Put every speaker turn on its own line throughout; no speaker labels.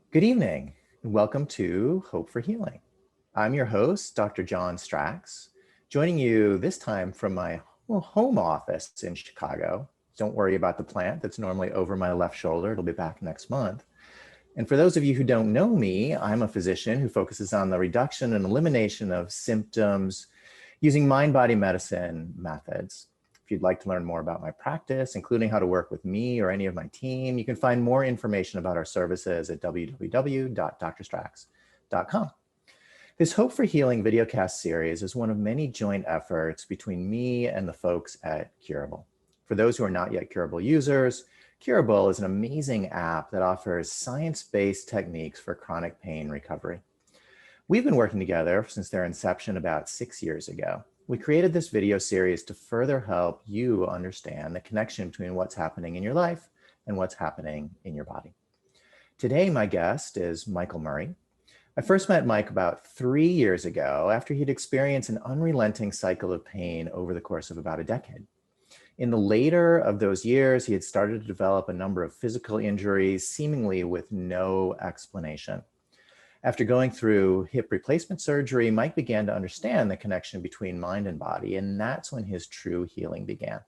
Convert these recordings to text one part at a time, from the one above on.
Good evening, and welcome to Hope for Healing. I'm your host, Dr. John Stracks, joining you this time from my home office in Chicago. Don't worry about the plant that's normally over my left shoulder. It'll be back next month. And for those of you who don't know me, I'm a physician who focuses on the reduction and elimination of symptoms using mind-body medicine methods. If you'd like to learn more about my practice, including how to work with me or any of my team, you can find more information about our services at www.drstracks.com. This Hope for Healing videocast series is one of many joint efforts between me and the folks at Curable. For those who are not yet Curable users, Curable is an amazing app that offers science-based techniques for chronic pain recovery. We've been working together since their inception about 6 years ago. We created this video series to further help you understand the connection between what's happening in your life and what's happening in your body. Today, my guest is Michael Murray. I first met Mike about 3 years ago after he'd experienced an unrelenting cycle of pain over the course of about a decade. In the later of those years, he had started to develop a number of physical injuries, seemingly with no explanation. After going through hip replacement surgery, Mike began to understand the connection between mind and body, and that's when his true healing began.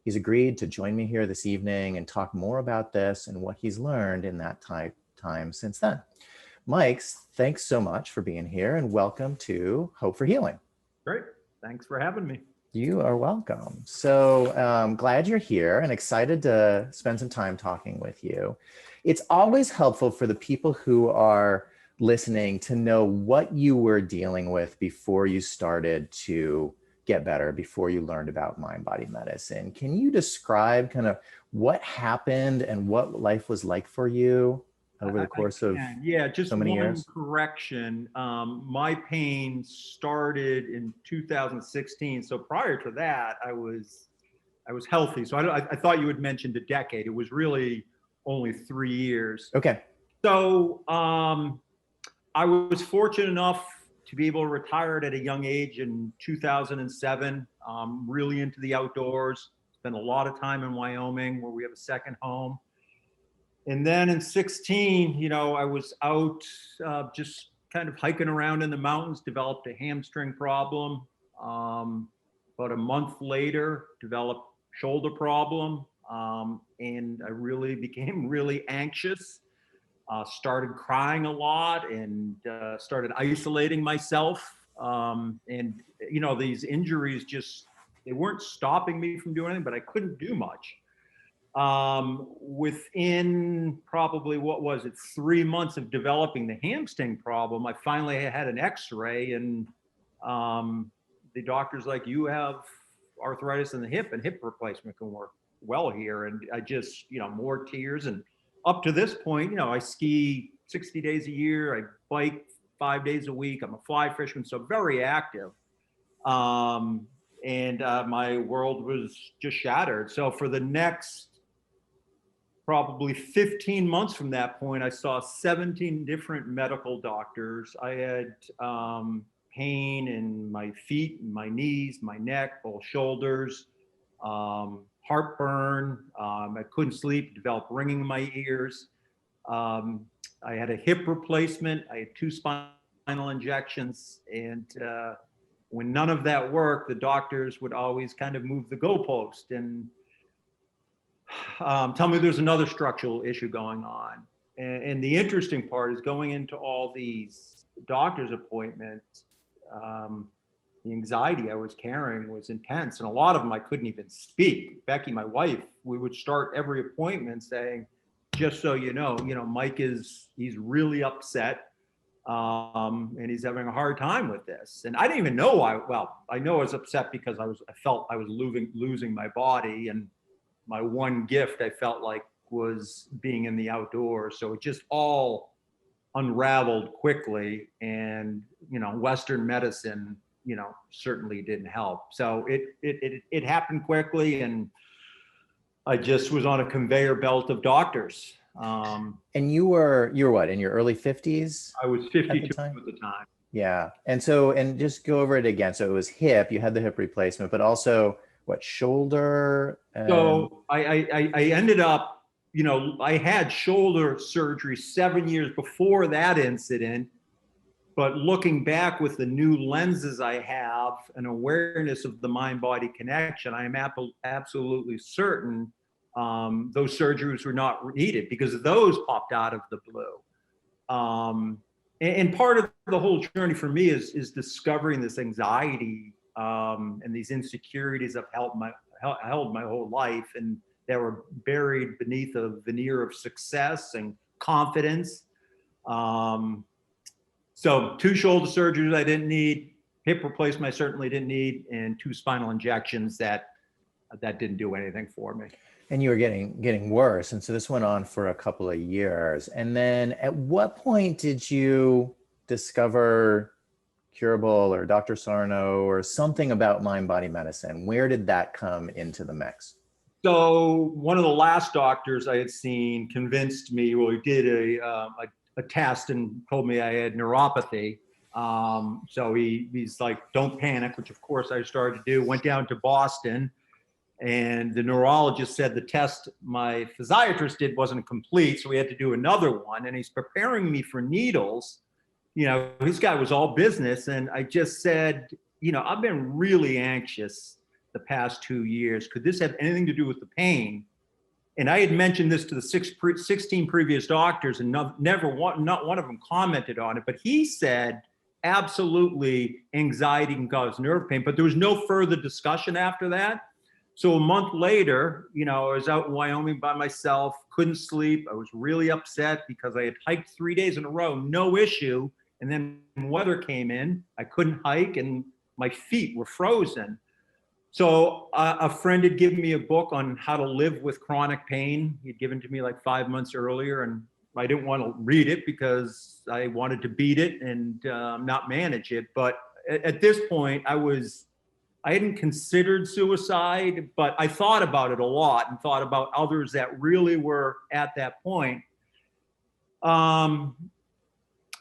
He's agreed to join me here this evening and talk more about this and what he's learned in that time since then. Mike, thanks so much for being here and welcome to Hope for Healing.
Great. Thanks for having me.
You are welcome. So glad you're here and excited to spend some time talking with you. It's always helpful for the people who are listening to know what you were dealing with before you started to get better, before you learned about mind-body medicine. Can you describe kind of what happened and what life was like for you over the course of
just
so many years?
Correction. My pain started in 2016. So prior to that, I was healthy. So I thought you had mentioned a decade. It was really only 3 years.
Okay.
So I was fortunate enough to be able to retire at a young age in 2007. Really into the outdoors. Spent a lot of time in Wyoming, where we have a second home. And then in 16, I was out just kind of hiking around in the mountains, developed a hamstring problem. About a month later, developed shoulder problem. And I really became really anxious. Started crying a lot and started isolating myself. And these injuries they weren't stopping me from doing anything, but I couldn't do much. Within probably, 3 months of developing the hamstring problem, I finally had an x-ray and the doctor's like, you have arthritis in the hip and hip replacement can work well here. And I just, more tears. And up to this point, I ski 60 days a year. I bike 5 days a week. I'm a fly fisherman, so very active. And my world was just shattered. So for the next probably 15 months from that point, I saw 17 different medical doctors. I had pain in my feet, my knees, my neck, both shoulders, heartburn. I couldn't sleep, developed ringing in my ears. I had a hip replacement. I had 2 spinal injections. And when none of that worked, the doctors would always kind of move the goalpost and tell me there's another structural issue going on. And the interesting part is going into all these doctor's appointments, the anxiety I was carrying was intense. And a lot of them I couldn't even speak. Becky, my wife, we would start every appointment saying, just so you know, Mike he's really upset. And he's having a hard time with this. And I didn't even know I know I was upset because I felt I was losing my body, and my one gift I felt like was being in the outdoors. So it just all unraveled quickly, and Western medicine certainly didn't help. So it happened quickly, and I just was on a conveyor belt of doctors.
And you were what, in your early 50s?
I was 52 at the time.
Yeah. And just go over it again. So it was hip, you had the hip replacement, but also what, shoulder?
So I ended up I had shoulder surgery 7 years before that incident, but looking back with the new lenses I have, an awareness of the mind-body connection, I am absolutely certain those surgeries were not needed, because those popped out of the blue. And part of the whole journey for me is discovering this anxiety and these insecurities I've held my whole life, and that were buried beneath a veneer of success and confidence. So 2 shoulder surgeries I didn't need, hip replacement I certainly didn't need, and 2 spinal injections that didn't do anything for me.
And you were getting worse. And so this went on for a couple of years. And then at what point did you discover Curable or Dr. Sarno or something about mind-body medicine? Where did that come into the mix?
So one of the last doctors I had seen convinced me, well, he did a test and told me I had neuropathy. So he's like, don't panic, which of course I started to do. Went down to Boston, and the neurologist said the test my physiatrist did wasn't complete, so we had to do another one. And he's preparing me for needles. This guy was all business. And I just said, I've been really anxious the past 2 years. Could this have anything to do with the pain? And I had mentioned this to the 16 previous doctors, and not one of them commented on it. But he said, absolutely, anxiety can cause nerve pain. But there was no further discussion after that. So a month later, I was out in Wyoming by myself, couldn't sleep. I was really upset because I had hiked 3 days in a row, no issue. And then weather came in, I couldn't hike, and my feet were frozen. So a friend had given me a book on how to live with chronic pain. He'd given to me like 5 months earlier, and I didn't want to read it because I wanted to beat it and not manage it. But at this point, I hadn't considered suicide, but I thought about it a lot and thought about others that really were at that point.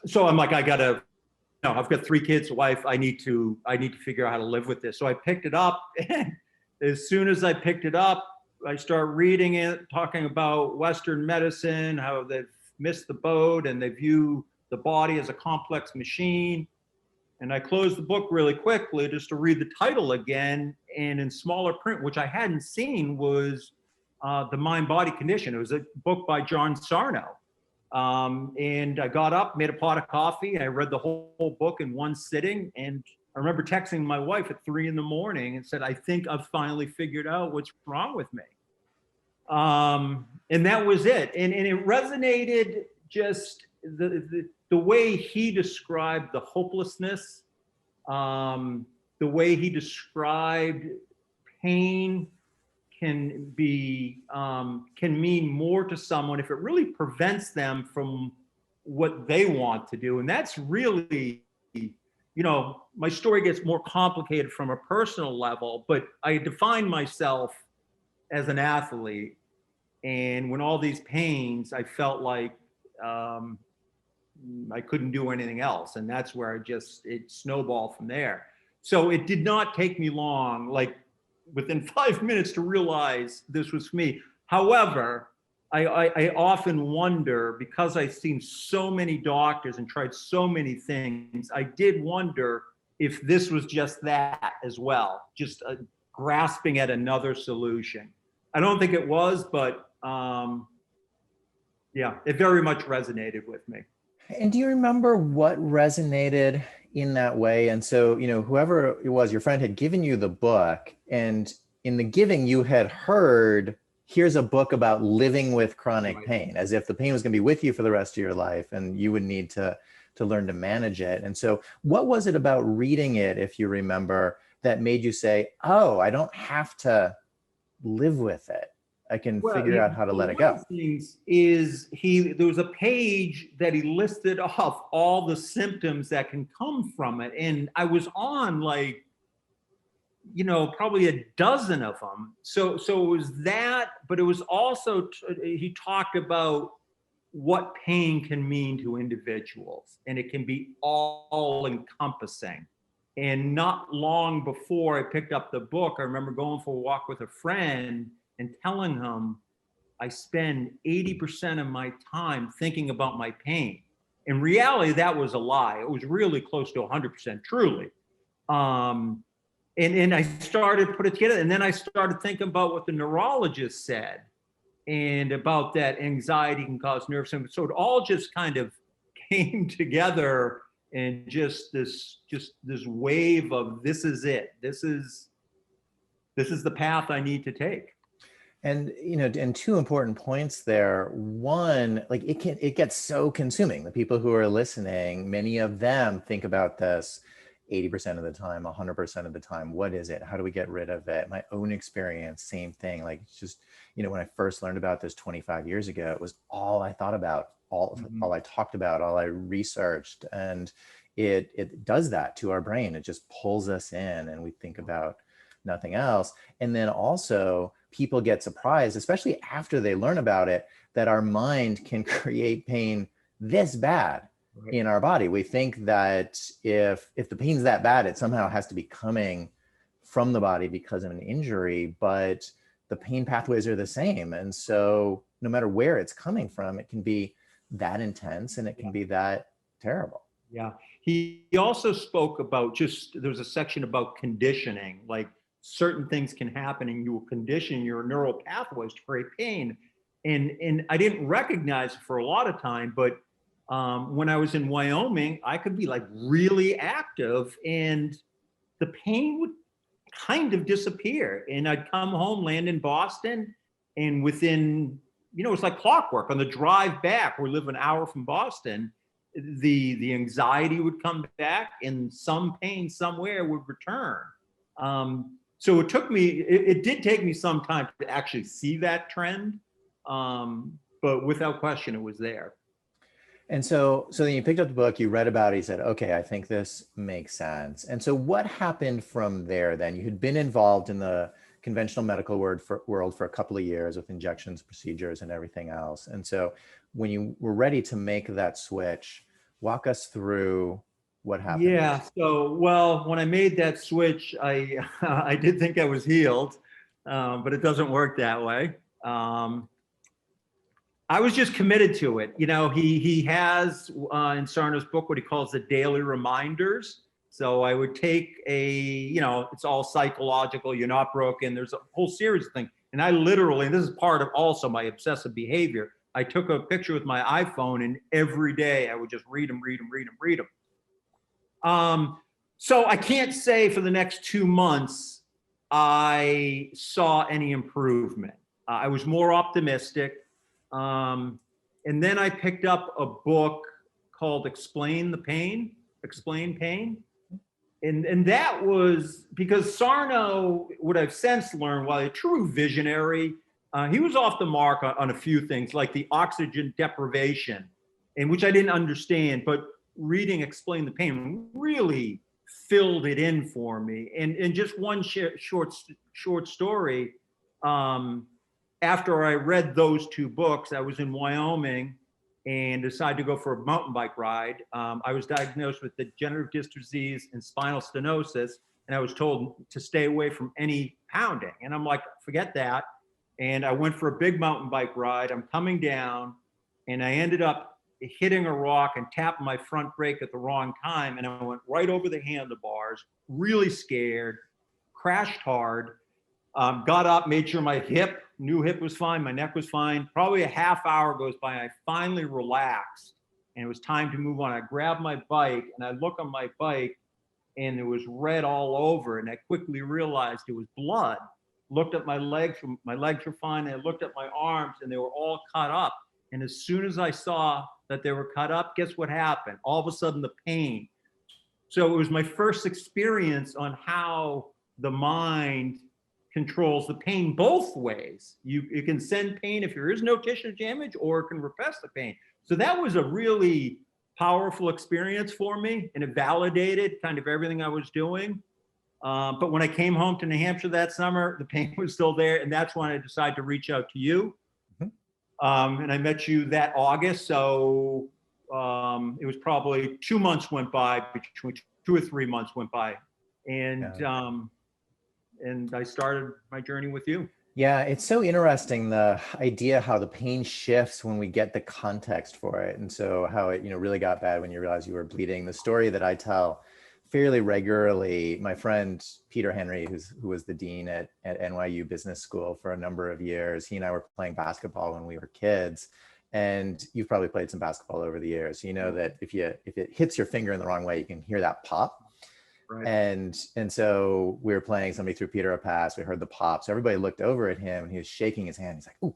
So I'm like, I've got 3 kids, a wife. I need to figure out how to live with this. So I picked it up, and as soon as I picked it up, I start reading it, talking about Western medicine, how they've missed the boat and they view the body as a complex machine. And I closed the book really quickly just to read the title again. And in smaller print, which I hadn't seen, was The Mind-Body Condition. It was a book by John Sarno. And I got up, made a pot of coffee. I read the whole book in one sitting. And I remember texting my wife at 3 a.m. and said, I think I've finally figured out what's wrong with me. And that was it. And it resonated, just the way he described the hopelessness, the way he described pain can mean more to someone if it really prevents them from what they want to do. And that's really, my story gets more complicated from a personal level, but I define myself as an athlete. And when all these pains, I felt like I couldn't do anything else. And that's where it snowballed from there. So it did not take me long, like within 5 minutes, to realize this was for me. However, I often wonder, because I've seen so many doctors and tried so many things, I did wonder if this was just that as well, just grasping at another solution. I don't think it was, but yeah, it very much resonated with me.
And do you remember what resonated in that way? And so, whoever it was, your friend had given you the book, and in the giving you had heard, here's a book about living with chronic pain, as if the pain was going to be with you for the rest of your life and you would need to learn to manage it. And so what was it about reading it, if you remember, that made you say, oh, I don't have to live with it. I can figure out how to let it go.
There was a page that he listed off all the symptoms that can come from it. And I was on probably a dozen of them. So it was that, but it was also, he talked about what pain can mean to individuals, and it can be all encompassing. And not long before I picked up the book, I remember going for a walk with a friend and telling him, I spend 80% of my time thinking about my pain. In reality, that was a lie. It was really close to 100% truly. And I started put it together, and then I started thinking about what the neurologist said and about that anxiety can cause nerve symptoms. So it all just kind of came together, and just this wave of this is it. This is the path I need to take.
And, you know, and two important points there. One, like it gets so consuming. The people who are listening, many of them think about this 80% of the time, 100% of the time. What is it? How do we get rid of it? My own experience, same thing. Like, it's just, you know, when I first learned about this 25 years ago, it was all I thought about, all I talked about, all I researched. And it does that to our brain. It just pulls us in and we think about nothing else. And then also people get surprised, especially after they learn about it, that our mind can create pain this bad in our body. We think that if the pain's that bad, it somehow has to be coming from the body because of an injury, but the pain pathways are the same. And so no matter where it's coming from, it can be that intense and it can be that terrible.
Yeah. He also spoke about there was a section about conditioning, like certain things can happen and you will condition your neural pathways to create pain. And I didn't recognize it for a lot of time, but when I was in Wyoming, I could be like really active and the pain would kind of disappear. And I'd come home, land in Boston, and within, you know, it's like clockwork. On the drive back, we live an hour from Boston, the anxiety would come back and some pain somewhere would return. So it did take me some time to actually see that trend. But without question, it was there.
And so then you picked up the book, you read about it, you said, okay, I think this makes sense. And so what happened from there then? You had been involved in the conventional medical world for a couple of years with injections, procedures, and everything else. And so when you were ready to make that switch, walk us through what happened.
Yeah. So, well, when I made that switch, I did think I was healed, but it doesn't work that way. I was just committed to it. You know, he has in Sarno's book what he calls the daily reminders. So I would take it's all psychological. You're not broken. There's a whole series of things. And I literally, and this is part of also my obsessive behavior, I took a picture with my iPhone and every day I would just read them. So I can't say for the next 2 months I saw any improvement. I was more optimistic. And then I picked up a book called Explain Pain. And that was because Sarno, what I've since learned, while a true visionary, he was off the mark on a few things like the oxygen deprivation, and which I didn't understand, but reading Explain the Pain really filled it in for me. And just one short story, after I read those 2 books, I was in Wyoming and decided to go for a mountain bike ride. I was diagnosed with degenerative disc disease and spinal stenosis, and I was told to stay away from any pounding. And I'm like, forget that. And I went for a big mountain bike ride. I'm coming down, and I ended up hitting a rock and tapping my front brake at the wrong time. And I went right over the handlebars, really scared, crashed hard, got up, made sure my new hip was fine, my neck was fine. Probably a half hour goes by, and I finally relaxed, and it was time to move on. I grabbed my bike, and I look on my bike, and there was red all over, and I quickly realized it was blood. Looked at my legs were fine, and I looked at my arms, and they were all cut up. And as soon as I saw that they were cut up, guess what happened? All of a sudden, the pain. So it was my first experience on how the mind controls the pain both ways. You can send pain if there is no tissue damage, or it can repress the pain. So that was a really powerful experience for me, and it validated kind of everything I was doing. But when I came home to New Hampshire that summer, the pain was still there, and that's when I decided to reach out to you. And I met you that August, so it was probably 2 months went by, between 2 or 3 months went by, and I started my journey with you.
Yeah, it's so interesting, the idea how the pain shifts when we get the context for it. And so how it, really got bad when you realize you were bleeding. The story that I tell fairly regularly, my friend Peter Henry, who was the dean at NYU Business School for a number of years, he and I were playing basketball when we were kids. And you've probably played some basketball over the years. You know that if it hits your finger in the wrong way, you can hear that pop.
Right.
And so we were playing, somebody threw Peter a pass, we heard the pop. So everybody looked over at him and he was shaking his hand. He's like, ooh.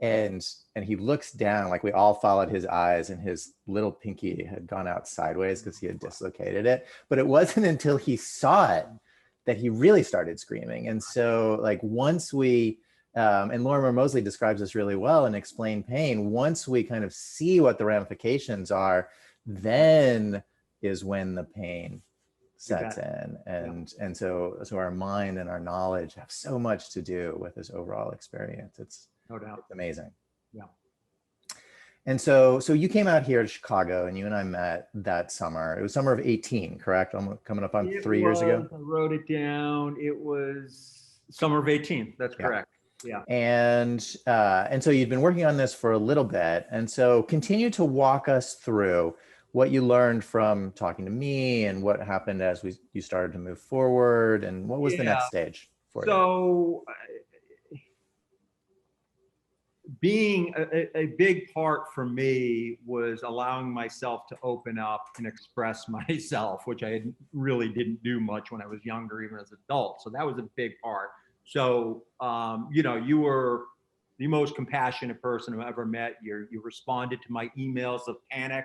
And he looks down, like we all followed his eyes, and his little pinky had gone out sideways because he had dislocated it. But it wasn't until he saw it that he really started screaming. And so like once we, and Lorimer Moseley describes this really well in Explain Pain, once we kind of see what the ramifications are, then is when the pain sets in. And so our mind and our knowledge have so much to do with this overall experience. It's
no doubt.
It's amazing.
Yeah.
And so you came out here to Chicago, and you and I met that summer. It was summer of 18, correct? I'm coming up on 3 years ago.
I wrote it down. It was summer of 18. That's correct. Yeah.
And so you'd been working on this for a little bit. And so continue to walk us through what you learned from talking to me and what happened as you started to move forward, and what was the next stage for you?
So being a big part for me was allowing myself to open up and express myself, which I really didn't do much when I was younger, even as an adult. So that was a big part. So, you were the most compassionate person I've ever met. You responded to my emails of panic,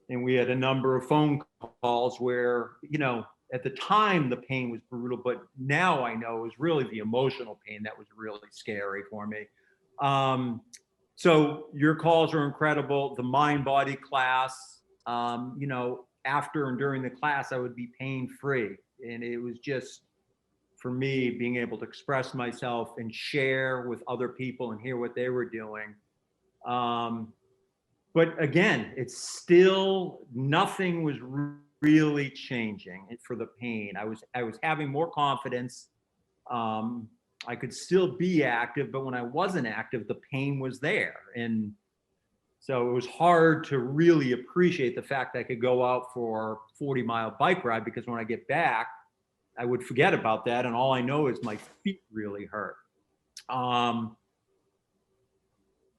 and we had a number of phone calls where, at the time the pain was brutal, but now I know it was really the emotional pain that was really scary for me. So your calls are incredible. The mind-body class, after and during the class, I would be pain-free. And it was just, for me, being able to express myself and share with other people and hear what they were doing. But again, it's still, nothing was really changing for the pain. I was having more confidence. I could still be active, but when I wasn't active, the pain was there. And so it was hard to really appreciate the fact that I could go out for a 40-mile bike ride, because when I get back, I would forget about that. And all I know is my feet really hurt.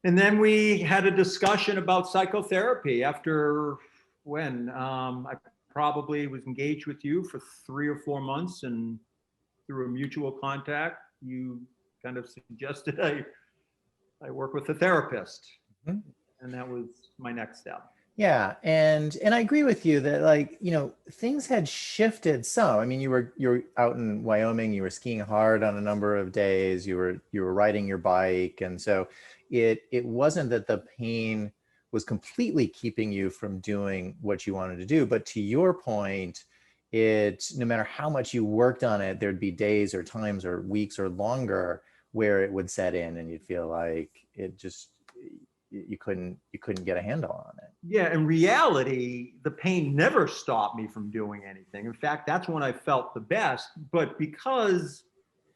And then we had a discussion about psychotherapy after I probably was engaged with you for 3 or 4 months, and through a mutual contact, you kind of suggested I work with a therapist. Mm-hmm. And that was my next step.
Yeah, and I agree with you that things had shifted some. I mean, you were out in Wyoming, you were skiing hard on a number of days, you were riding your bike, and so it wasn't that the pain was completely keeping you from doing what you wanted to do. But to your point, no matter how much you worked on it, there'd be days or times or weeks or longer where it would set in, and you'd feel like you couldn't get a handle on it.
Yeah, in reality, the pain never stopped me from doing anything. In fact, that's when I felt the best. But because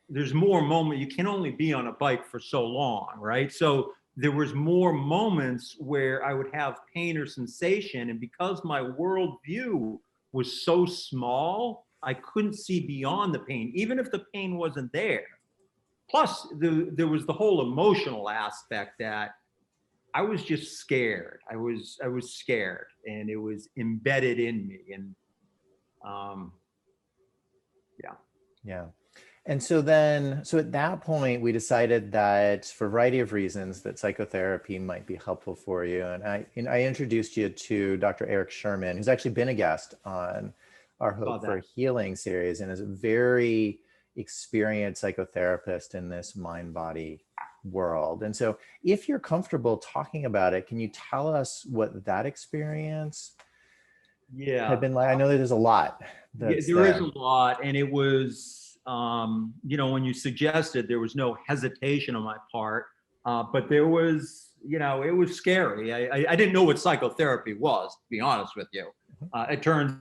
there's more moment, you can only be on a bike for so long, right? So there was more moments where I would have pain or sensation, and because my worldview was so small, I couldn't see beyond the pain, even if the pain wasn't there. Plus, there was the whole emotional aspect that I was just scared. I was scared, and it was embedded in me. And
yeah. And so at that point, we decided that for a variety of reasons that psychotherapy might be helpful for you. And I introduced you to Dr. Eric Sherman, who's actually been a guest on our Hope for Healing series, and is a very experienced psychotherapist in this mind-body world. And so if you're comfortable talking about it, can you tell us what that experience had been like? I know that there's a lot.
There is a lot. And it was, when you suggested, there was no hesitation on my part, but there was, it was scary. I didn't know what psychotherapy was, to be honest with you. It turns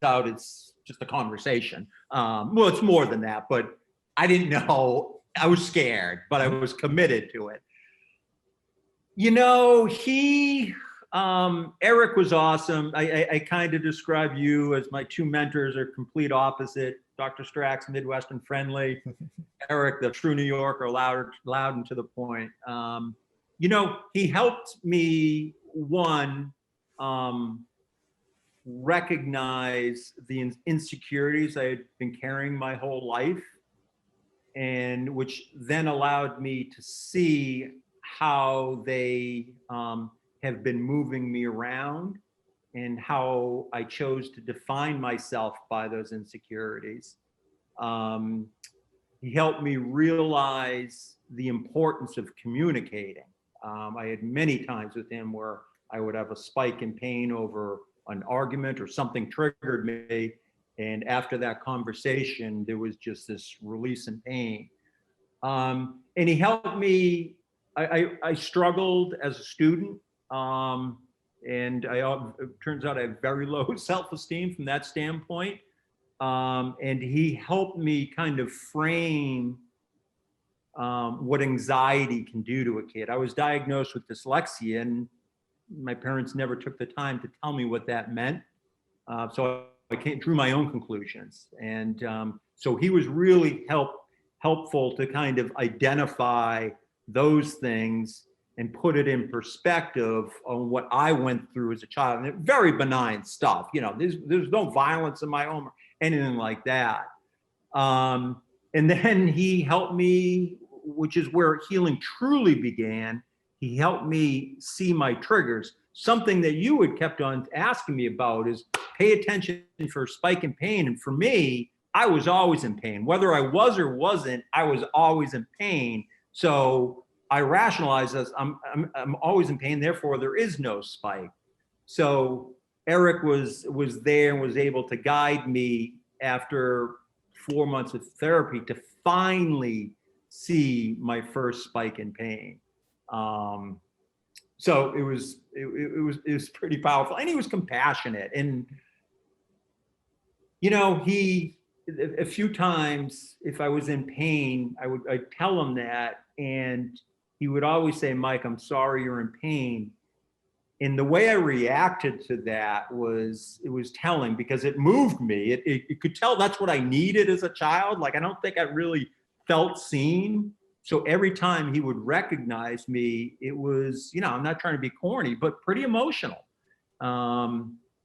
out it's just a conversation. Well, it's more than that, but I didn't know I was scared, but I was committed to it. You know, Eric was awesome. I kind of describe you as my two mentors are complete opposite. Dr. Stracks, Midwestern friendly. Eric, the true New Yorker, loud and to the point. You know, he helped me, one, recognize the insecurities I had been carrying my whole life, and which then allowed me to see how they have been moving me around and how I chose to define myself by those insecurities. He helped me realize the importance of communicating. I had many times with him where I would have a spike in pain over an argument or something triggered me. And after that conversation, there was just this release in pain. And he helped me. I struggled as a student. And it turns out I have very low self-esteem from that standpoint. And he helped me kind of frame what anxiety can do to a kid. I was diagnosed with dyslexia, and my parents never took the time to tell me what that meant. So I drew my own conclusions. And so he was really helpful to kind of identify those things and put it in perspective on what I went through as a child. And very benign stuff. You know, there's no violence in my home or anything like that. And then he helped me, which is where healing truly began. He helped me see my triggers. Something that you had kept on asking me about is pay attention for spike in pain. And for me, I was always in pain. Whether I was or wasn't, I was always in pain. So I rationalized as I'm always in pain, therefore there is no spike. So Eric was there and was able to guide me after 4 months of therapy to finally see my first spike in pain. So it was pretty powerful, and he was compassionate. And you know, a few times if I was in pain, I'd tell him that, and he would always say, "Mike, I'm sorry you're in pain." And the way I reacted to that was telling, because it moved me. It could tell that's what I needed as a child. Like, I don't think I really felt seen. So every time he would recognize me, it was, you know, I'm not trying to be corny, but pretty emotional.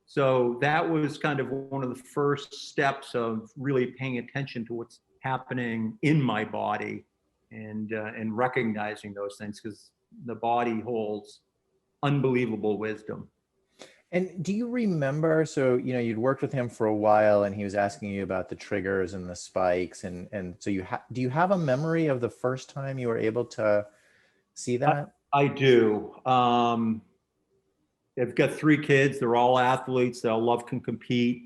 So that was kind of one of the first steps of really paying attention to what's happening in my body and recognizing those things, because the body holds unbelievable wisdom.
And do you remember, so, you know, you'd worked with him for a while and he was asking you about the triggers and the spikes. And so do you have a memory of the first time you were able to see that?
I do. I've got 3 kids. They're all athletes. They all love to compete.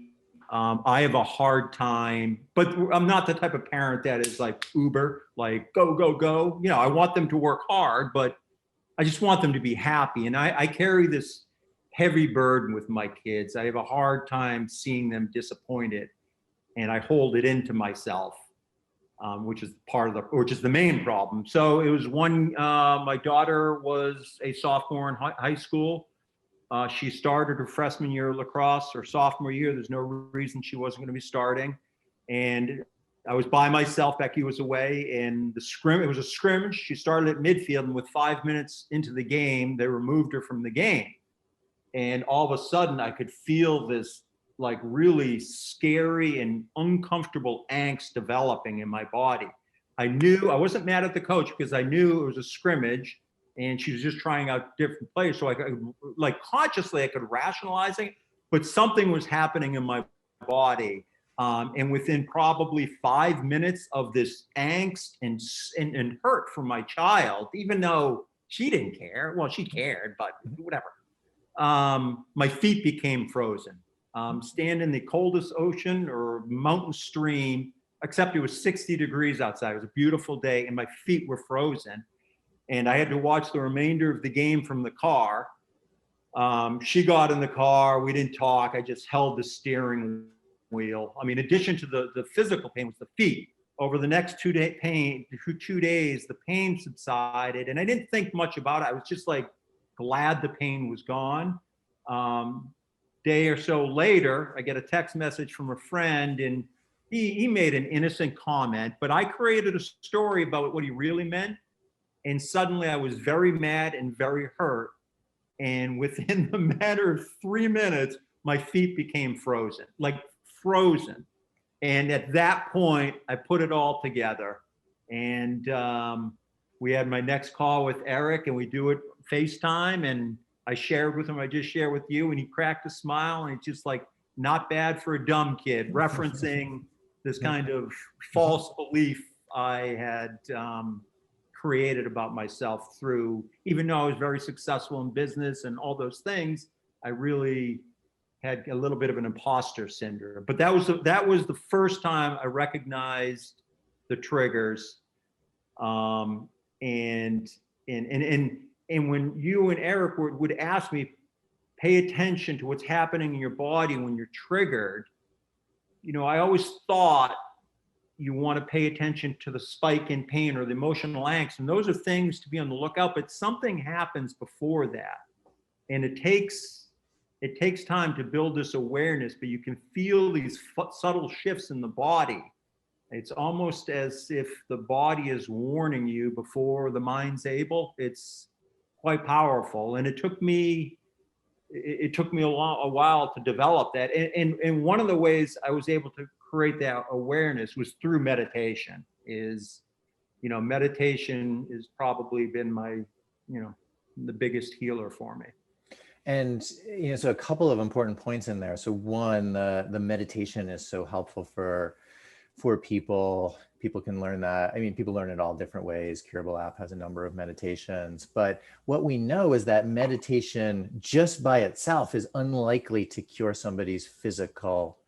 I have a hard time, but I'm not the type of parent that is like uber, like go, go, go. You know, I want them to work hard, but I just want them to be happy. And I carry this heavy burden with my kids. I have a hard time seeing them disappointed, and I hold it into myself, which is the main problem. So it was my daughter was a sophomore in high school. She started her freshman year of lacrosse, or sophomore year. There's no reason she wasn't going to be starting. And I was by myself. Becky was away, and it was a scrimmage. She started at midfield, and with 5 minutes into the game, they removed her from the game. And all of a sudden, I could feel this like really scary and uncomfortable angst developing in my body. I knew I wasn't mad at the coach, because I knew it was a scrimmage and she was just trying out different players. So I could, like, consciously, I could rationalize it, but something was happening in my body. And within probably 5 minutes of this angst and hurt for my child, even though she didn't care, well, she cared, but whatever, my feet became frozen. Stand in the coldest ocean or mountain stream, except it was 60 degrees outside. It was a beautiful day, and my feet were frozen. And I had to watch the remainder of the game from the car. She got in the car. We didn't talk. I just held the steering wheel. I mean, in addition to the physical pain was the feet. over the next 2 days, the pain subsided, and I didn't think much about it. I was just like glad the pain was gone. Day or so later, I get a text message from a friend, and he made an innocent comment, but I created a story about what he really meant. And suddenly I was very mad and very hurt. And within the matter of 3 minutes, my feet became frozen, like frozen. And at that point, I put it all together. And we had my next call with Eric, and we do it FaceTime. And I shared with him, I just shared with you, and he cracked a smile. And it's just like, not bad for a dumb kid, referencing this kind of false belief I had created about myself through, even though I was very successful in business and all those things, I really had a little bit of an imposter syndrome. But that was the first time I recognized the triggers. And when you and Eric would ask me, pay attention to what's happening in your body when you're triggered, I always thought you want to pay attention to the spike in pain or the emotional angst. And those are things to be on the lookout, but something happens before that. And it takes time to build this awareness, but you can feel these subtle shifts in the body. It's almost as if the body is warning you before the mind's able. It's quite powerful. And it took me a while to develop that. And one of the ways I was able to create that awareness was through meditation. Meditation has probably been my, the biggest healer for me.
And, so a couple of important points in there. So one, the meditation is so helpful for people. People can learn that. I mean, people learn it all different ways. Curable app has a number of meditations, but what we know is that meditation just by itself is unlikely to cure somebody's physical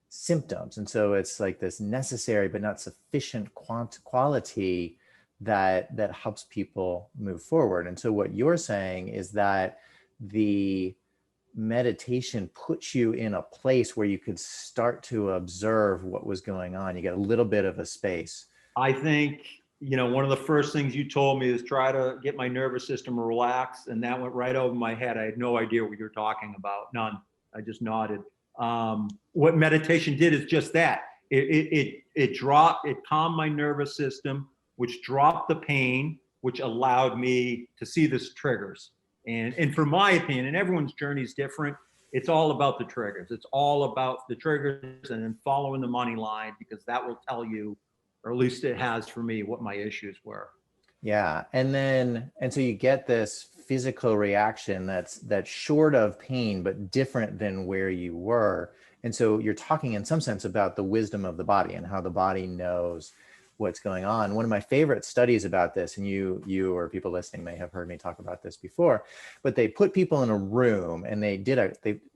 symptoms. And so it's like this necessary but not sufficient quality that helps people move forward. And so what you're saying is that the meditation puts you in a place where you could start to observe what was going on. You get a little bit of a space.
I think, one of the first things you told me is try to get my nervous system relaxed. And that went right over my head. I had no idea what you're talking about. None. I just nodded. What meditation did is just that. It calmed my nervous system, which dropped the pain, which allowed me to see the triggers. And for my opinion, and everyone's journey is different, it's all about the triggers. It's all about the triggers and then following the money line, because that will tell you, or at least it has for me, what my issues were.
Yeah. And so you get this physical reaction that's short of pain, but different than where you were. And so you're talking in some sense about the wisdom of the body and how the body knows what's going on. One of my favorite studies about this, and you or people listening may have heard me talk about this before, but they put people in a room and they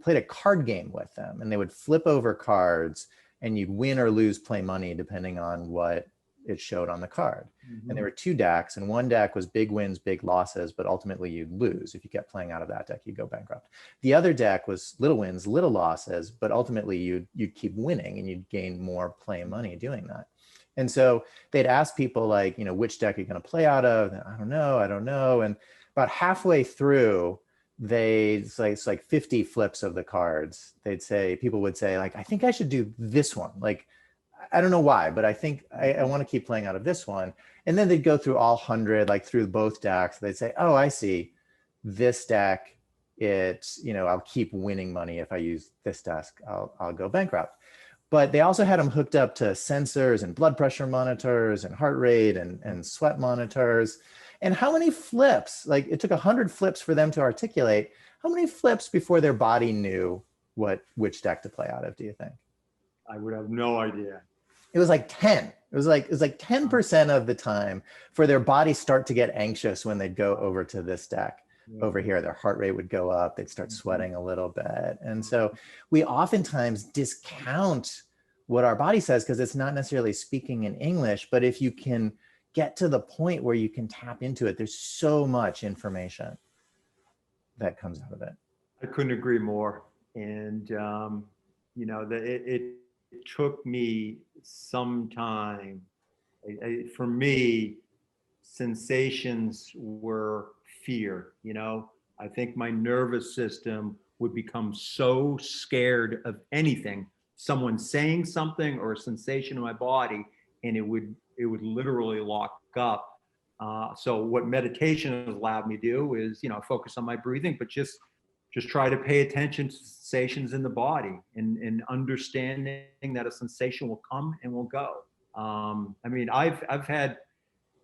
played a card game with them, and they would flip over cards, and you'd win or lose, play money, depending on what it showed on the card. Mm-hmm. And there were two decks, and one deck was big wins, big losses, but ultimately you'd lose. If you kept playing out of that deck, you'd go bankrupt. The other deck was little wins, little losses, but ultimately you'd keep winning and you'd gain more play money doing that. And so they'd ask people like, which deck are you going to play out of? And I don't know. And about halfway through, it's like 50 flips of the cards. People would say like, I think I should do this one. Like, I don't know why, but I think I want to keep playing out of this one. And then they'd go through all 100, like through both decks. They'd say, oh, I see. This deck, I'll keep winning money. If I use this deck, I'll go bankrupt. But they also had them hooked up to sensors and blood pressure monitors and heart rate and sweat monitors. And how many flips, like it took 100 flips for them to articulate, how many flips before their body knew which deck to play out of, do you think?
I would have no idea.
It was like 10. It was like 10% of the time for their body start to get anxious when they'd go over to this deck. Over here, their heart rate would go up, they'd start sweating a little bit. And so we oftentimes discount what our body says because it's not necessarily speaking in English, but if you can get to the point where you can tap into it, there's so much information that comes out of it.
I couldn't agree more. And, it took me some time For me, sensations were fear. I think my nervous system would become so scared of anything, someone saying something or a sensation in my body, and it would literally lock up. So what meditation has allowed me to do is, focus on my breathing, but just try to pay attention to sensations in the body, and understanding that a sensation will come and will go. I mean, I've had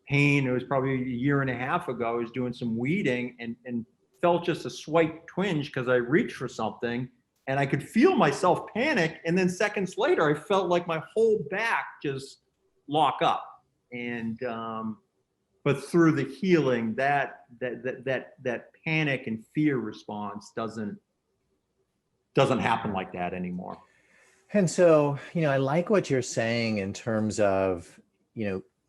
pain. It was probably a year and a half ago. I was doing some weeding and felt just a slight twinge because I reached for something, and I could feel myself panic. And then seconds later, I felt like my whole back just lock up. And but through the healing, that panic and fear response doesn't happen like that anymore.
And so, I like what you're saying in terms of,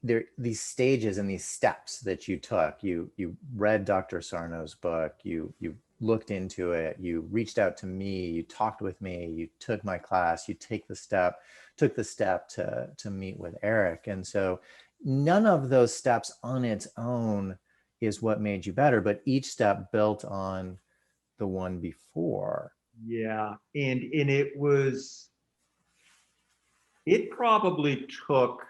there these stages and these steps that you took. You read Dr. Sarno's book, you looked into it, you reached out to me, you talked with me, you took my class, you took the step to meet with Eric. And so none of those steps on its own is what made you better, but each step built on the one before.
Yeah. And it probably took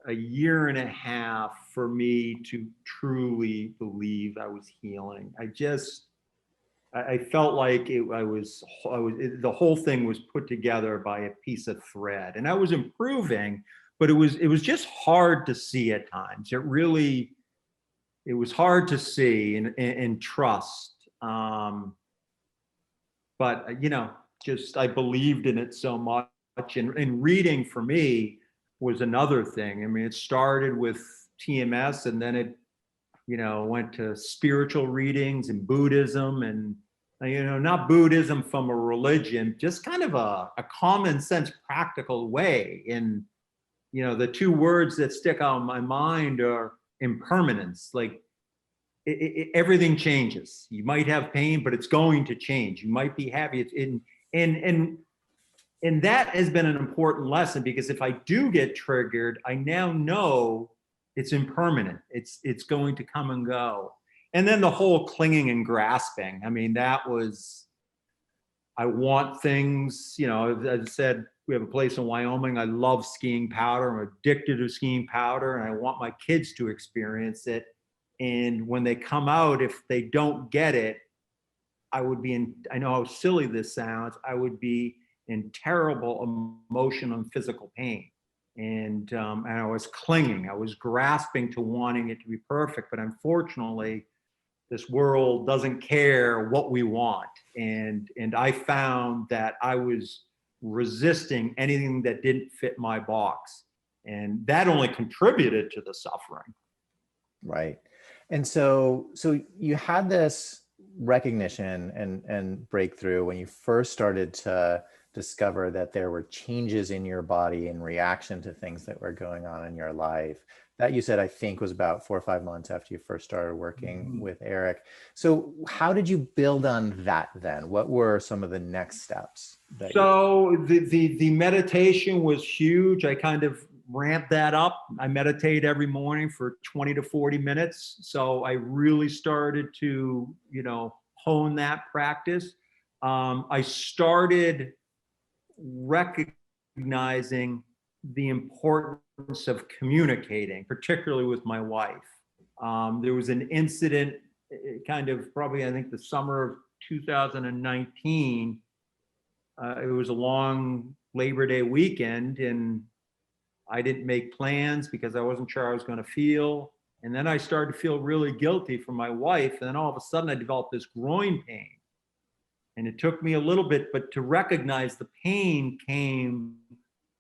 a year and a half for me to truly believe I was healing. I felt like the whole thing was put together by a piece of thread, and I was improving, but it was just hard to see at times. It was hard to see and trust. But just I believed in it so much, and reading for me was another thing. I mean, it started with TMS, and then it went to spiritual readings and Buddhism, and not Buddhism from a religion, just kind of a common sense, practical way. And the two words that stick out in my mind are impermanence. Like everything changes. You might have pain, but it's going to change. You might be happy. And that has been an important lesson, because if I do get triggered, I now know it's impermanent. It's going to come and go. And then the whole clinging and grasping. I mean, I want things, as I said, we have a place in Wyoming. I love skiing powder. I'm addicted to skiing powder, and I want my kids to experience it. And when they come out, if they don't get it, I know how silly this sounds, I would be in terrible emotional and physical pain. And I was clinging, I was grasping to wanting it to be perfect. But unfortunately, this world doesn't care what we want. And I found that I was resisting anything that didn't fit my box. And that only contributed to the suffering.
Right. And so you had this recognition and breakthrough when you first started to discover that there were changes in your body in reaction to things that were going on in your life. That, you said, I think, was about 4 or 5 months after you first started working with Eric. So how did you build on that then? What were some of the next steps?
So the meditation was huge. I kind of ramped that up. I meditate every morning for 20 to 40 minutes. So I really started to, hone that practice. I started recognizing the importance of communicating, particularly with my wife. There was an incident, kind of probably, I think, the summer of 2019. It was a long Labor Day weekend, and I didn't make plans because I wasn't sure how I was going to feel. And then I started to feel really guilty for my wife. And then all of a sudden I developed this groin pain. And it took me a little bit, but to recognize the pain came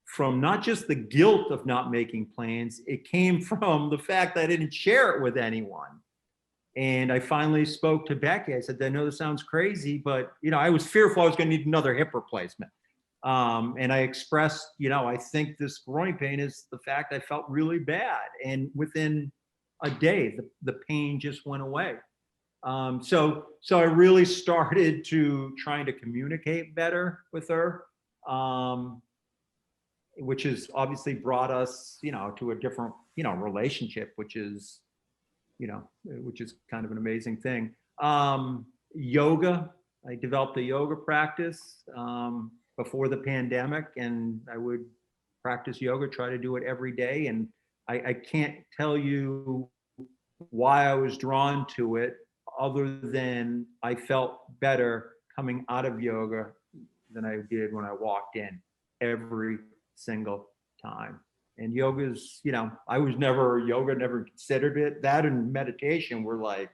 from not just the guilt of not making plans, it came from the fact that I didn't share it with anyone. And I finally spoke to Becky. I said, I know this sounds crazy, but I was fearful I was going to need another hip replacement. And I expressed, I think this groin pain is the fact I felt really bad. And within a day, the pain just went away. So I really started to trying to communicate better with her. which has obviously brought us, to a different, relationship, which is kind of an amazing thing. Yoga, I developed a yoga practice before the pandemic, and I would practice yoga, try to do it every day. And I can't tell you why I was drawn to it, other than I felt better coming out of yoga than I did when I walked in, every single time. And yoga's, I was never, yoga never considered it. That and meditation were like,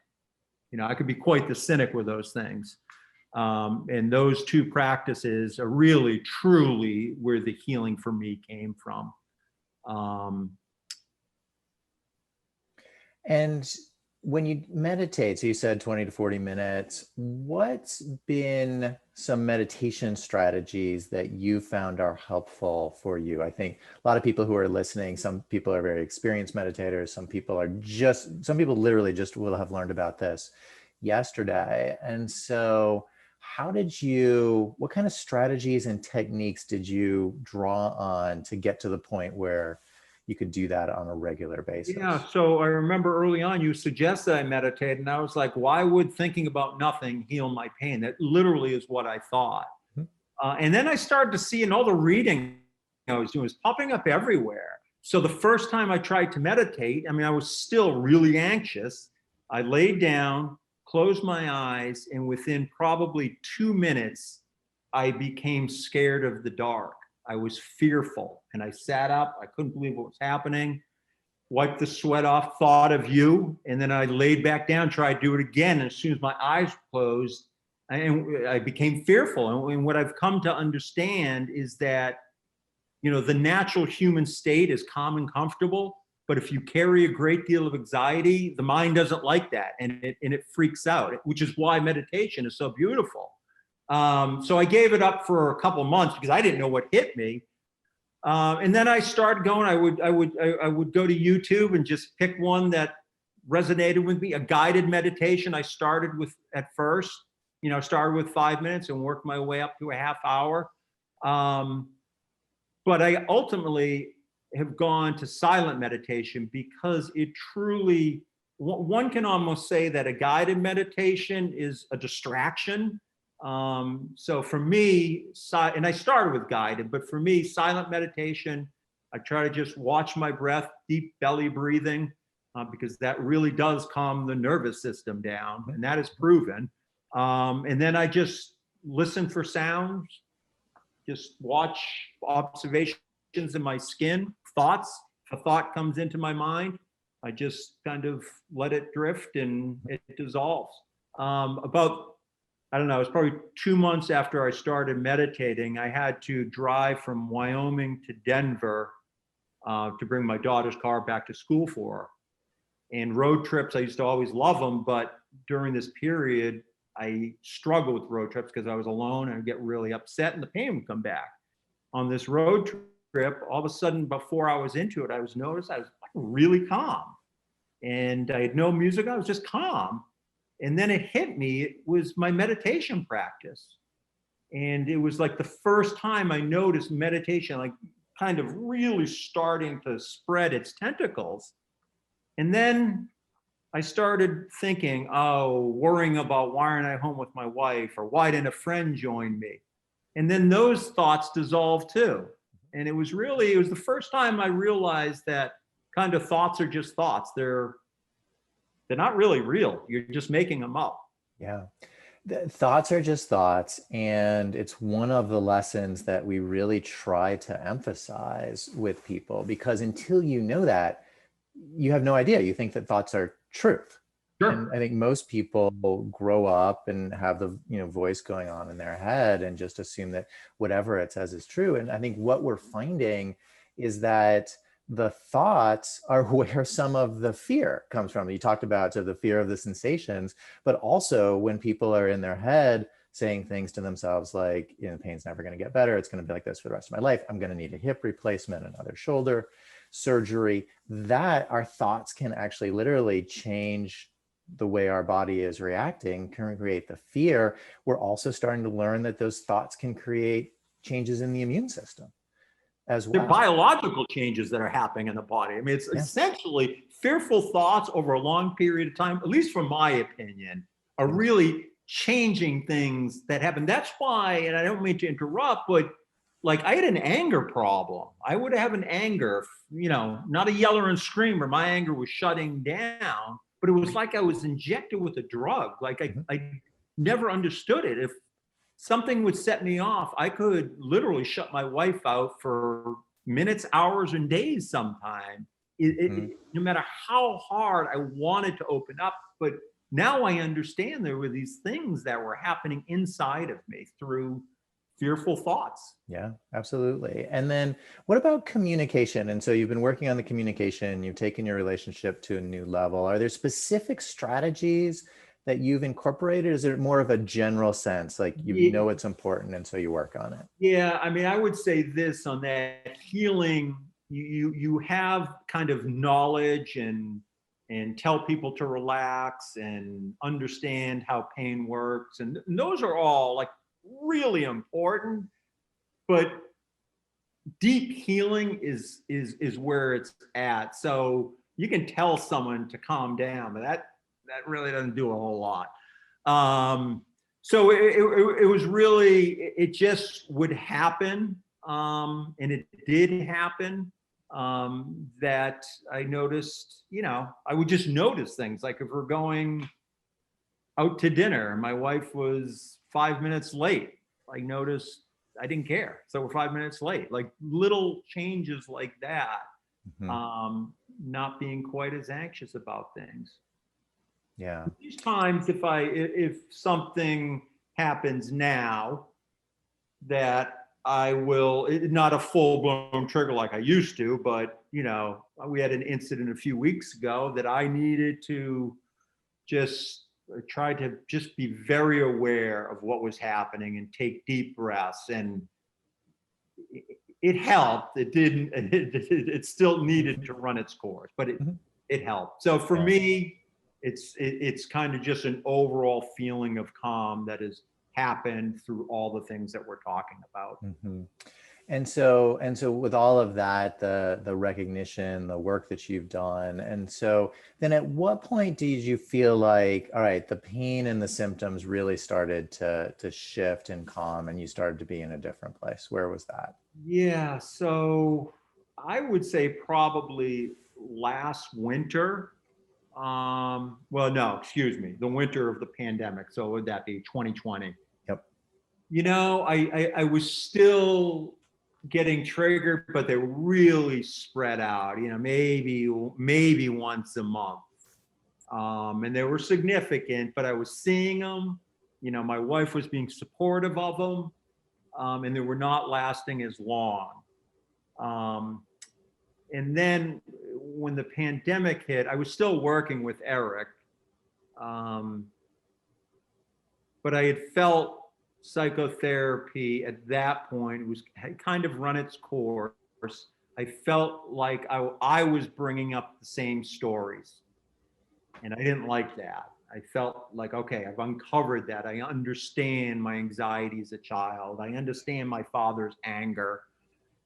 I could be quite the cynic with those things. And those two practices are really, truly where the healing for me came from.
And when you meditate, so you said 20 to 40 minutes, what's been some meditation strategies that you found are helpful for you? I think a lot of people who are listening, some people are very experienced meditators, some people literally just will have learned about this yesterday. And so what kind of strategies and techniques did you draw on to get to the point where you could do that on a regular basis?
Yeah, so I remember early on you suggested I meditate, and I was like, why would thinking about nothing heal my pain? That literally is what I thought. And then I started to see, and all the reading I was doing was popping up everywhere. So the first time I tried to meditate, I was still really anxious. I laid down, closed my eyes, and within probably 2 minutes, I became scared of the dark. I was fearful, and I sat up. I couldn't believe what was happening. Wiped the sweat off, thought of you, and then I laid back down, tried to do it again. And as soon as my eyes closed, I became fearful. And what I've come to understand is that, the natural human state is calm and comfortable. But if you carry a great deal of anxiety, the mind doesn't like that, and it freaks out, which is why meditation is so beautiful. So I gave it up for a couple of months because I didn't know what hit me. And then I started going, I would go to YouTube and just pick one that resonated with me, a guided meditation. I started with at first, started with 5 minutes and worked my way up to a half hour. But I ultimately have gone to silent meditation because it truly, one can almost say that a guided meditation is a distraction. So for me, and I started with guided, but for me, silent meditation, I try to just watch my breath, deep belly breathing, because that really does calm the nervous system down, and that is proven. And then I just listen for sounds, just watch observations in my skin, thoughts. If a thought comes into my mind, I just kind of let it drift and it dissolves. I don't know, it was probably 2 months after I started meditating, I had to drive from Wyoming to Denver to bring my daughter's car back to school for her. And road trips, I used to always love them, but during this period, I struggled with road trips because I was alone and I'd get really upset and the pain would come back. On this road trip, all of a sudden, before I was into it, I was really calm. And I had no music, I was just calm. And then it hit me, it was my meditation practice. And it was like the first time I noticed meditation, like kind of really starting to spread its tentacles. And then I started thinking, worrying about why aren't I home with my wife, or why didn't a friend join me? And then those thoughts dissolved too. And it was the first time I realized that kind of thoughts are just thoughts. They're not really real. You're just making them up.
Yeah. Thoughts are just thoughts. And it's one of the lessons that we really try to emphasize with people, because until you know that, you have no idea. You think that thoughts are truth.
Sure.
And I think most people grow up and have the voice going on in their head and just assume that whatever it says is true. And I think what we're finding is that the thoughts are where some of the fear comes from. You talked about the fear of the sensations, but also when people are in their head saying things to themselves like, the pain's never going to get better. It's going to be like this for the rest of my life. I'm going to need a hip replacement, another shoulder surgery. That our thoughts can actually literally change the way our body is reacting, can create the fear. We're also starting to learn that those thoughts can create changes in the immune system. as
They're
well.
biological changes that are happening in the body. I mean, it's
Yeah.
essentially fearful thoughts over a long period of time, at least from my opinion, are really changing things that happen. That's why, and I don't mean to interrupt, but like I had an anger problem. I would have an anger, not a yeller and screamer. My anger was shutting down, but it was like I was injected with a drug. Like I never understood it. If something would set me off, I could literally shut my wife out for minutes, hours, and days sometime. No matter how hard I wanted to open up. But now I understand there were these things that were happening inside of me through fearful thoughts.
Yeah, absolutely. And then what about communication? And so you've been working on the communication, you've taken your relationship to a new level. Are there specific strategies that you've incorporated? Is it more of a general sense, like you know it's important and so you work on it?
Yeah, I mean, I would say this on that healing, you have kind of knowledge and tell people to relax and understand how pain works. And those are all like really important, but deep healing is where it's at. So you can tell someone to calm down, but that really doesn't do a whole lot. So it was really, it just would happen. And it did happen, that I noticed, I would just notice things like if we're going out to dinner, my wife was 5 minutes late. I noticed I didn't care. So we're 5 minutes late, like little changes like that. Not being quite as anxious about things.
Yeah.
These times, if something happens now that I will, not a full blown trigger like I used to, but we had an incident a few weeks ago that I needed to just try to just be very aware of what was happening and take deep breaths. And it helped. It didn't, it still needed to run its course, but it helped. So for me, it's kind of just an overall feeling of calm that has happened through all the things that we're talking about.
And so with all of that, the recognition, the work that you've done, and so then at what point did you feel like, all right, the pain and the symptoms really started to shift and calm and you started to be in a different place? Where was that?
Yeah, so I would say probably last winter. Well, no, excuse me, the winter of the pandemic. So would that be 2020?
Yep.
I was still getting triggered, but they were really spread out, maybe once a month. And they were significant, but I was seeing them. My wife was being supportive of them, and they were not lasting as long. And then when the pandemic hit, I was still working with Eric, but I had felt psychotherapy at that point had kind of run its course. I felt like I was bringing up the same stories, and I didn't like that. I felt like, okay, I've uncovered that. I understand my anxiety as a child. I understand my father's anger.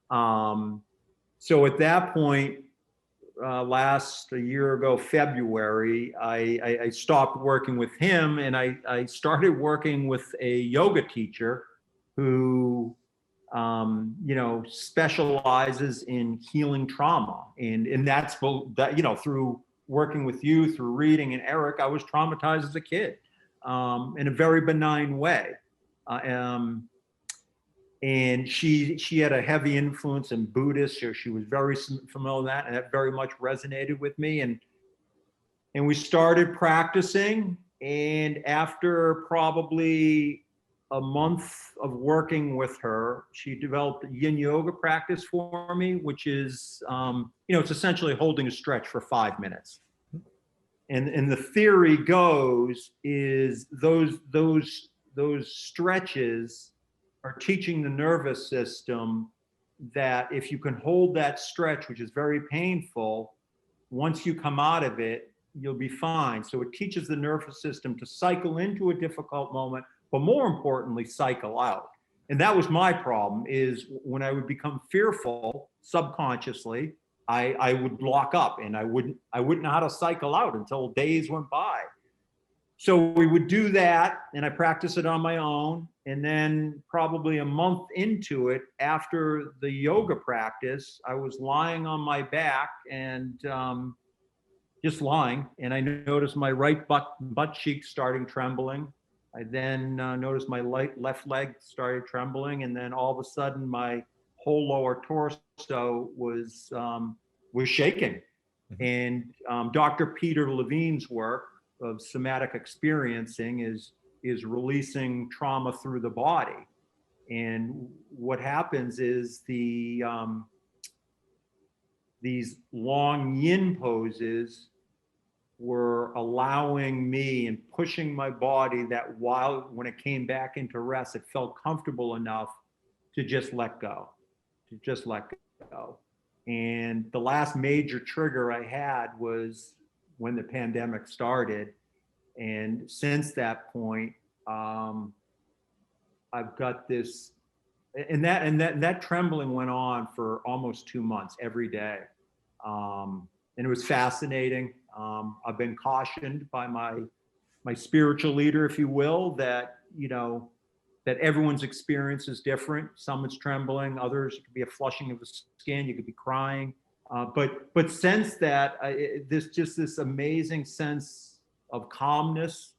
So at that point, a year ago, February, I stopped working with him and I started working with a yoga teacher who, specializes in healing trauma. And that's that, through working with you, through reading and Eric, I was traumatized as a kid, in a very benign way. And she had a heavy influence in Buddhist, so she was very familiar with that, and that very much resonated with me. And we started practicing, and after probably a month of working with her, she developed a yin yoga practice for me, which is, it's essentially holding a stretch for 5 minutes. And the theory goes is those stretches are teaching the nervous system that if you can hold that stretch, which is very painful, once you come out of it, you'll be fine. So it teaches the nervous system to cycle into a difficult moment, but more importantly, cycle out. And that was my problem, is when I would become fearful subconsciously, I would block up, and I wouldn't know how to cycle out until days went by. So we would do that, and I practiced it on my own. And then probably a month into it, after the yoga practice, I was lying on my back and just lying, and I noticed my right butt cheek starting trembling. I then noticed my left leg started trembling, and then all of a sudden my whole lower torso was shaking. And Dr. Peter Levine's work of somatic experiencing is releasing trauma through the body. And what happens is these long yin poses were allowing me and pushing my body, that while when it came back into rest, it felt comfortable enough to just let go, And the last major trigger I had was when the pandemic started. And since that point, I've got this, and that trembling went on for almost 2 months every day. And it was fascinating. I've been cautioned by my spiritual leader, if you will, that, that everyone's experience is different. Some it's trembling, others it could be a flushing of the skin, you could be crying. But since that, this amazing sense of calmness,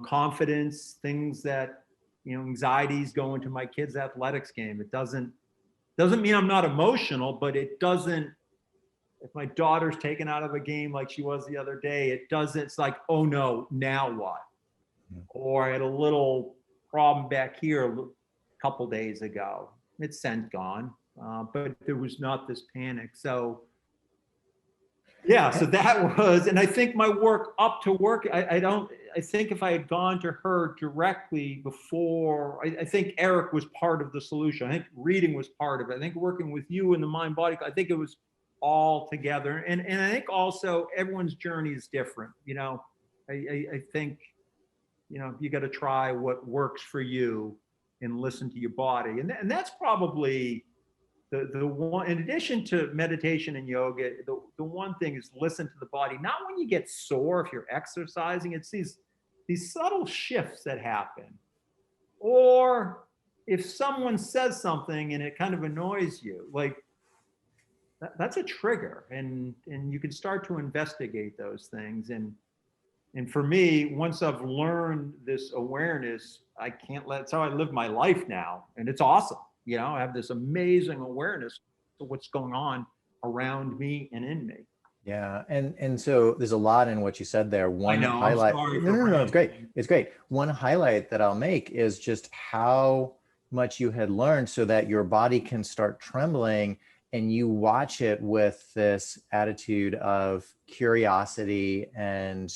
confidence, things that, anxieties go into my kids' athletics game. It doesn't mean I'm not emotional, but it doesn't. If my daughter's taken out of a game like she was the other day, it's like, oh no, now what? Or I had a little problem back here a couple days ago. It's since gone, but there was not this panic. So yeah, so that was, and I think my work up to work, I think if I had gone to her directly before, I think Eric was part of the solution. I think reading was part of it. I think working with you in the mind body, I think it was all together. And I think also everyone's journey is different. I think, you got to try what works for you and listen to your body. And that's probably the one, in addition to meditation and yoga, the one thing is listen to the body. Not when you get sore, if you're exercising, it's these subtle shifts that happen. Or if someone says something and it kind of annoys you, like that's a trigger, and you can start to investigate those things. And for me, once I've learned this awareness, I can't let, it's how I live my life now. And it's awesome. I have this amazing awareness of what's going on around me and in me.
Yeah. And so there's a lot in what you said there. One
I know,
highlight. No, it's great.
ranting.
It's great. One highlight that I'll make is just how much you had learned so that your body can start trembling, and you watch it with this attitude of curiosity and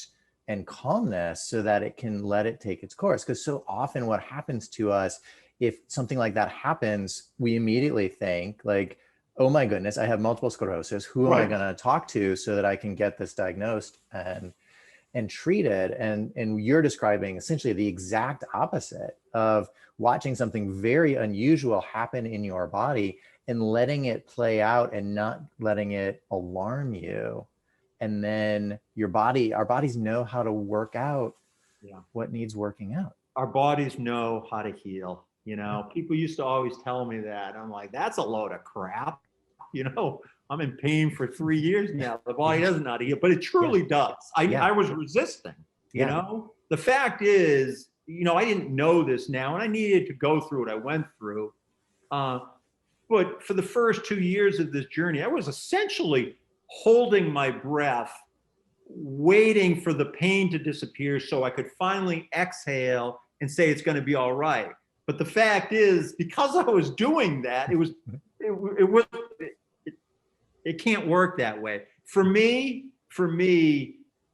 calmness so that it can let it take its course. Because so often what happens to us, if something like that happens, we immediately think like, oh my goodness, I have multiple sclerosis. Who am I going to talk to so that I can get this diagnosed and treated? And you're describing essentially the exact opposite of watching something very unusual happen in your body and letting it play out and not letting it alarm you. And then our bodies know how to work out what needs working out.
Our bodies know how to heal. People used to always tell me that. I'm like, that's a load of crap. I'm in pain for 3 years now. The body doesn't know how to heal, but it truly does. I was resisting, The fact is, I didn't know this now, and I needed to go through what I went through. But for the first 2 years of this journey, I was essentially holding my breath, waiting for the pain to disappear so I could finally exhale and say it's going to be all right. But the fact is, because I was doing that, it can't work that way. For me,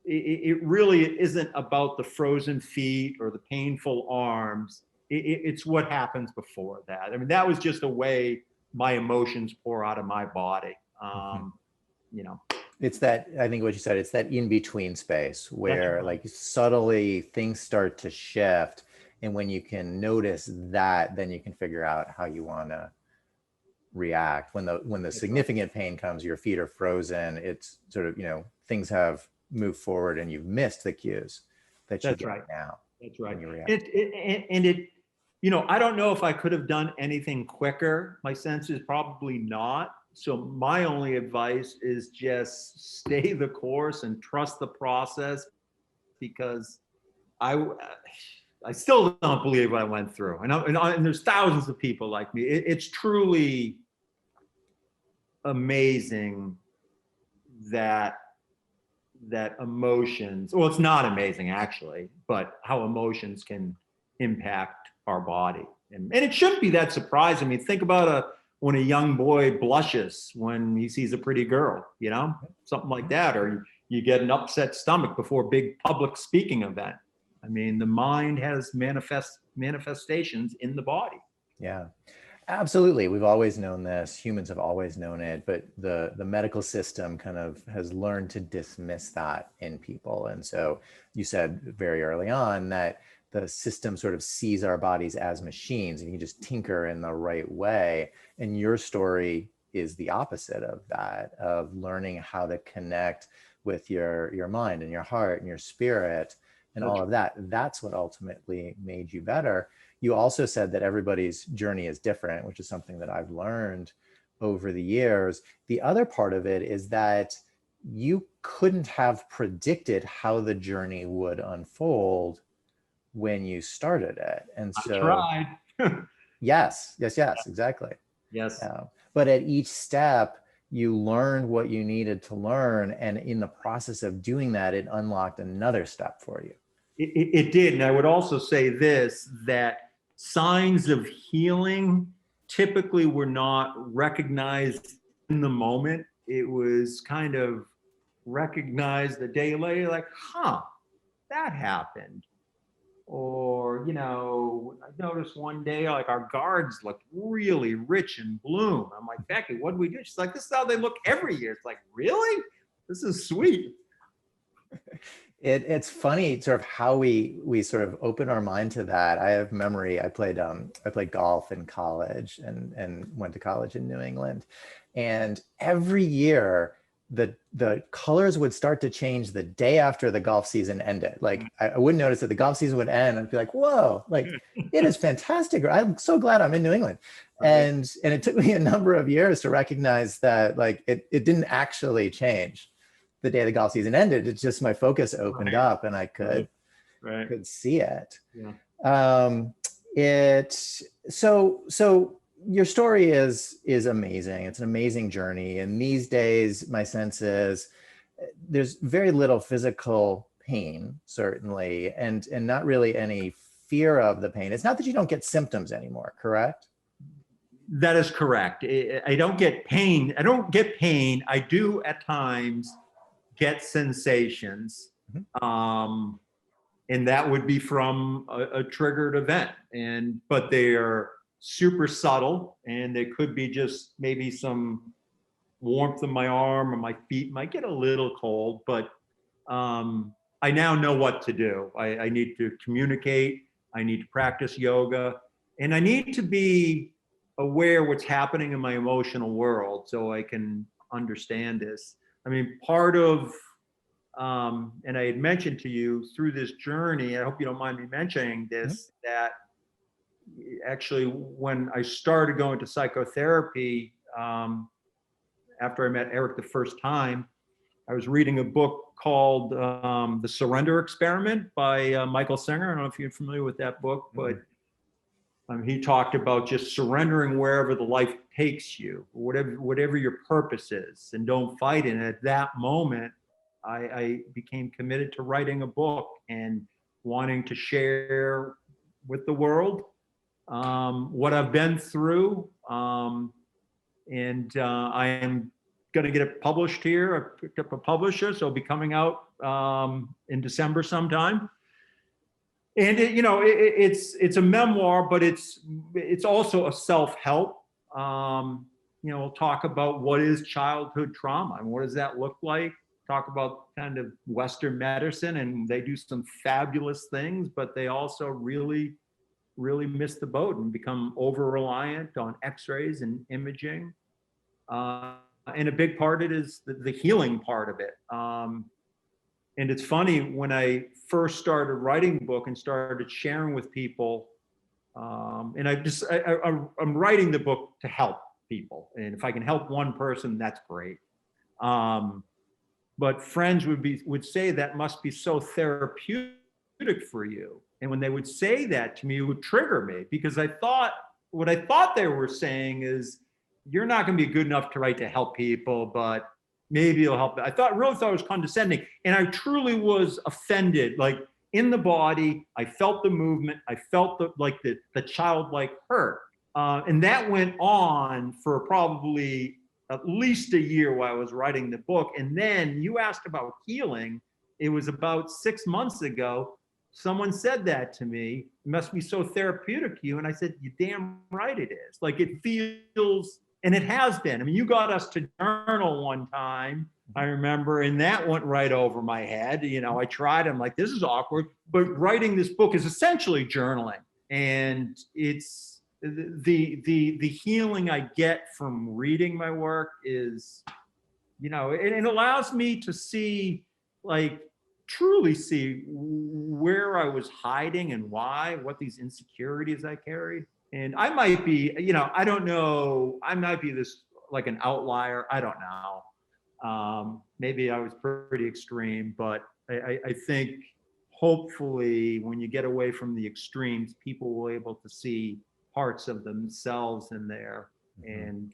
it really isn't about the frozen feet or the painful arms. It's what happens before that. I mean, that was just a way my emotions pour out of my body.
It's that, I think what you said, it's that in-between space where like subtly things start to shift And when you can notice that, then you can figure out how you want to react. When the significant pain comes, your feet are frozen, it's sort of, things have moved forward and you've missed the cues that you
That's
get
right.
now.
That's right.
When you react.
I don't know if I could have done anything quicker. My sense is probably not. So my only advice is just stay the course and trust the process, because I still don't believe what I went through. And there's thousands of people like me. It's truly amazing that emotions, well, it's not amazing actually, but how emotions can impact our body. And it shouldn't be that surprising. I mean, think about when a young boy blushes when he sees a pretty girl, something like that, or you get an upset stomach before a big public speaking event. I mean, the mind has manifestations in the body.
Yeah. Absolutely. We've always known this. Humans have always known it, but the medical system kind of has learned to dismiss that in people. And so you said very early on that the system sort of sees our bodies as machines and you just tinker in the right way. And your story is the opposite of that, of learning how to connect with your mind and your heart and your spirit and all of that. That's what ultimately made you better. You also said that everybody's journey is different, which is something that I've learned over the years. The other part of it is that you couldn't have predicted how the journey would unfold when you started it. And so,
I tried.
yes, exactly.
Yes.
But at each step, you learned what you needed to learn. And in the process of doing that, it unlocked another step for you.
It did. And I would also say this, that signs of healing typically were not recognized in the moment. It was kind of recognized a day later, like, that happened. Or, I noticed one day, like, our guards looked really rich in bloom. I'm like, Becky, what do we do? She's like, this is how they look every year. It's like, really? This is sweet.
It's funny sort of how we sort of open our mind to that. I have memory. I played golf in college and went to college in New England. And every year the colors would start to change the day after the golf season ended. Like I wouldn't notice that the golf season would end. I'd be like, whoa, like it is fantastic. I'm so glad I'm in New England.
Right.
And it took me a number of years to recognize that like it didn't actually change the day the golf season ended. It's just my focus opened up and I could see it.
Yeah.
So your story is amazing. It's an amazing journey. And these days, my sense is there's very little physical pain, certainly, and not really any fear of the pain. It's not that you don't get symptoms anymore, correct?
That is correct. I don't get pain. I do at times get sensations, and that would be from a triggered event. But they are super subtle, and they could be just maybe some warmth in my arm, or my feet might get a little cold. But I now know what to do. I need to communicate. I need to practice yoga, and I need to be aware what's happening in my emotional world so I can understand this. I mean, part of, and I had mentioned to you through this journey, I hope you don't mind me mentioning this, that actually when I started going to psychotherapy, after I met Eric the first time, I was reading a book called The Surrender Experiment by Michael Singer. I don't know if you're familiar with that book, but he talked about just surrendering wherever the life takes you, whatever your purpose is, and don't fight it. And at that moment, I became committed to writing a book and wanting to share with the world what I've been through. And I am going to get it published here. I picked up a publisher, so it'll be coming out in December sometime. And it's a memoir, but it's also a self-help. We'll talk about what is childhood trauma and what does that look like. Talk about kind of Western medicine, and they do some fabulous things, but they also really really missed the boat and become over reliant on x-rays and imaging. And a big part of it is the healing part of it. And it's funny, when I first started writing the book and started sharing with people, and I'm writing the book to help people. And if I can help one person, that's great. But friends would say that must be so therapeutic for you. And when they would say that to me, it would trigger me, because what I thought they were saying is, you're not going to be good enough to write to help people, but maybe it'll help. Really thought it was condescending. And I truly was offended. Like, in the body, I felt the movement. I felt the childlike hurt. And that went on for probably at least a year while I was writing the book. And then you asked about healing. It was about 6 months ago. Someone said that to me. It must be so therapeutic to you. And I said, you're damn right it is. Like, it feels, and it has been. I mean, you got us to journal one time, I remember, and that went right over my head. You know, I tried, I'm like, this is awkward. But writing this book is essentially journaling. And it's the healing I get from reading my work is, you know, it allows me to see, like, truly see where I was hiding and why, what these insecurities I carried. And I might be, you know, I don't know, I might be this, like, an outlier. I don't know. Maybe I was pretty extreme, but I think hopefully when you get away from the extremes, people will be able to see parts of themselves in there. And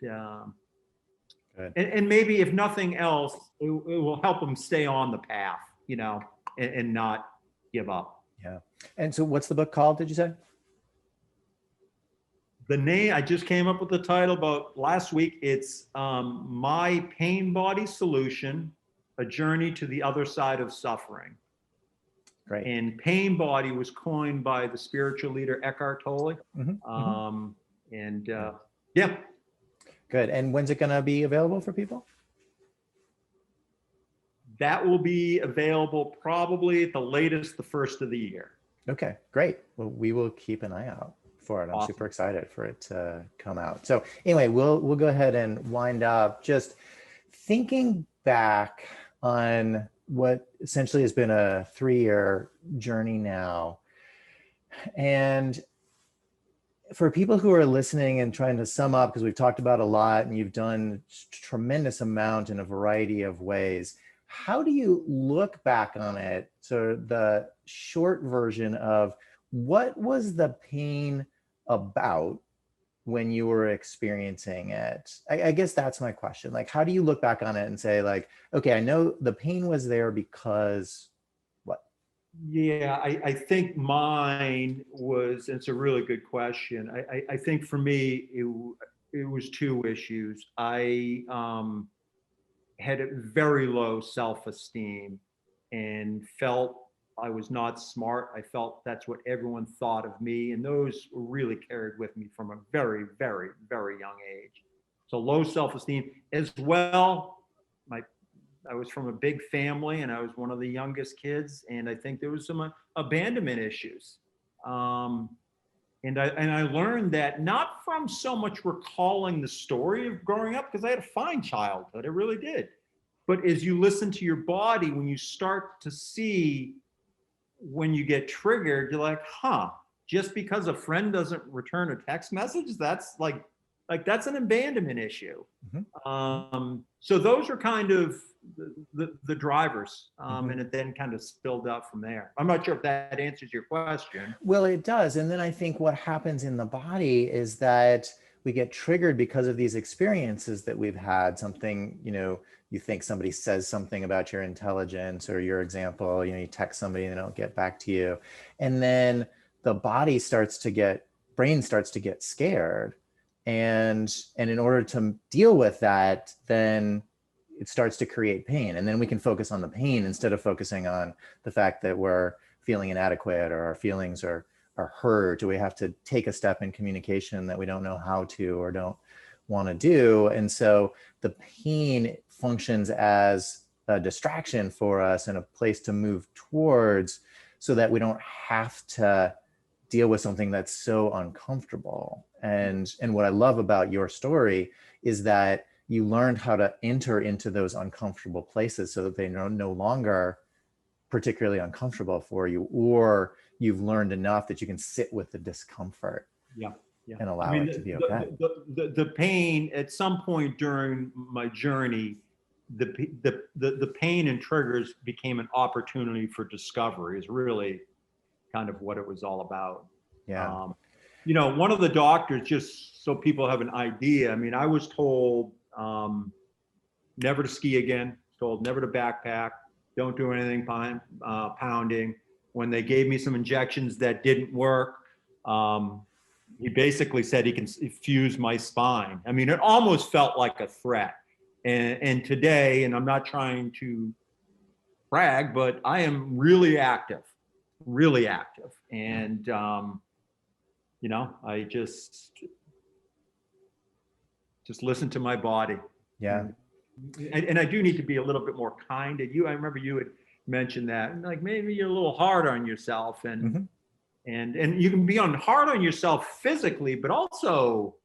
and maybe, if nothing else, it will help them stay on the path, you know, and not give up.
Yeah. And so what's the book called, did you say?
The name, I just came up with the title about last week. It's My Pain Body Solution, A Journey to the Other Side of Suffering.
Great.
And pain body was coined by the spiritual leader Eckhart Tolle. Yeah.
Good. And when's it going to be available for people?
That will be available probably at the latest the first of the year.
Okay, great. Well, we will keep an eye out for it. I'm super excited for it to come out. So anyway, we'll go ahead and wind up. Just thinking back on what essentially has been a 3-year journey now. And for people who are listening and trying to sum up, because we've talked about a lot and you've done a tremendous amount in a variety of ways, how do you look back on it? So the short version of, what was the pain about when you were experiencing it? I guess that's my question. Like, how do you look back on it and say, like, okay, I know the pain was there because what?
Yeah, I think mine was, it's a really good question. I think for me, it was two issues. I had a very low self-esteem and felt I was not smart. I felt that's what everyone thought of me. And those were really carried with me from a very, very, very young age. So low self-esteem as well. I was from a big family and I was one of the youngest kids. And I think there was some abandonment issues. And I learned that not from so much recalling the story of growing up, because I had a fine childhood, I really did. But as you listen to your body, when you start to see, when you get triggered, you're like, just because a friend doesn't return a text message, that's like that's an abandonment issue. So those are kind of the drivers, and it then kind of spilled out from there. I'm not sure if that answers your question.
Well, it does. And then I think what happens in the body is that we get triggered because of these experiences that we've had. Something, you know, you think somebody says something about your intelligence or your example, you know, you text somebody and they don't get back to you. And then the brain starts to get scared. And in order to deal with that, then it starts to create pain. And then we can focus on the pain instead of focusing on the fact that we're feeling inadequate or our feelings are hurt, or we have to take a step in communication that we don't know how to or don't want to do. And so the pain functions as a distraction for us and a place to move towards, so that we don't have to deal with something that's so uncomfortable. And what I love about your story is that you learned how to enter into those uncomfortable places so that they are no longer particularly uncomfortable for you, or you've learned enough that you can sit with the discomfort.
Yeah. Yeah.
And allow it to be okay.
The pain at some point during my journey, the pain and triggers became an opportunity for discovery is really kind of what it was all about.
Yeah.
You know, one of the doctors, just so people have an idea, I mean, I was told never to ski again, told never to backpack, don't do anything pounding. When they gave me some injections that didn't work, he basically said he can fuse my spine. I mean, it almost felt like a threat. And today, and I'm not trying to brag, but I am really active. And, you know, I just listen to my body.
Yeah.
And I do need to be a little bit more kind to you. I remember you had mentioned that, like maybe you're a little hard on yourself, and and you can be hard on yourself physically, but also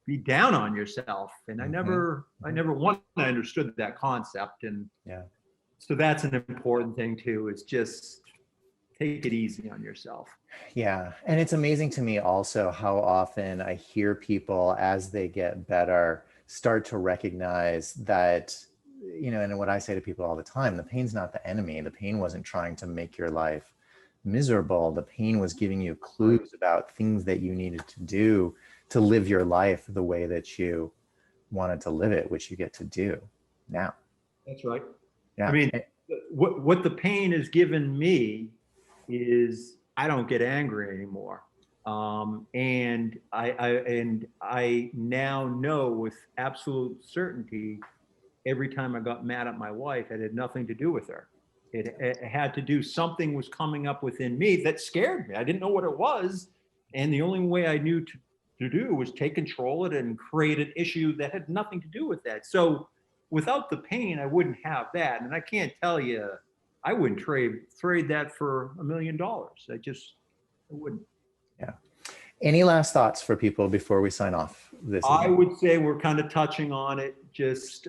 be down on yourself. And I never once understood that concept. And so that's an important thing too, is just take it easy on yourself.
Yeah. And it's amazing to me also how often I hear people as they get better start to recognize that, you know, and what I say to people all the time, the pain's not the enemy. The pain wasn't trying to make your life miserable. The pain was giving you clues about things that you needed to do to live your life the way that you wanted to live it, which you get to do now.
That's right.
Yeah.
I mean, what the pain has given me is I don't get angry anymore. And I now know with absolute certainty, every time I got mad at my wife, it had nothing to do with her. It had to do, something was coming up within me that scared me. I didn't know what it was. And the only way I knew to do was take control of it and create an issue that had nothing to do with that. So without the pain, I wouldn't have that. And I can't tell you, I wouldn't trade that for $1 million. I wouldn't.
Yeah. Any last thoughts for people before we sign off this evening?
I would say we're kind of touching on it. Just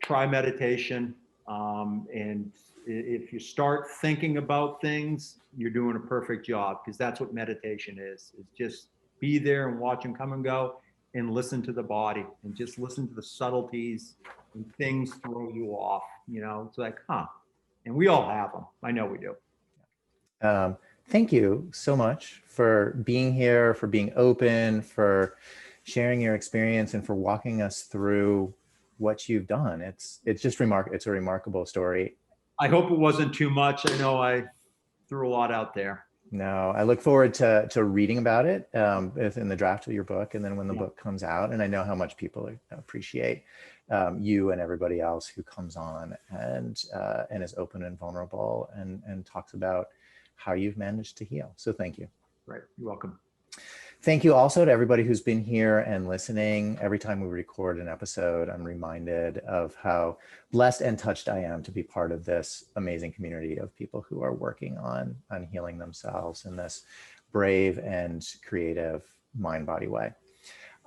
try meditation. And if you start thinking about things, you're doing a perfect job, because that's what meditation is. It's just be there and watch them come and go, and listen to the body, and just listen to the subtleties and things throw you off. You know, it's like, and we all have them. I know we do.
Thank you so much for being here, for being open, for sharing your experience, and for walking us through what you've done. It's just it's a remarkable story.
I hope it wasn't too much. I know I threw a lot out there.
No, I look forward to reading about it in the draft of your book, and then when the book comes out. And I know how much people appreciate you and everybody else who comes on and is open and vulnerable and talks about how you've managed to heal. So thank you.
Right. You're welcome.
Thank you also to everybody who's been here and listening. Every time we record an episode, I'm reminded of how blessed and touched I am to be part of this amazing community of people who are working on healing themselves in this brave and creative mind-body way.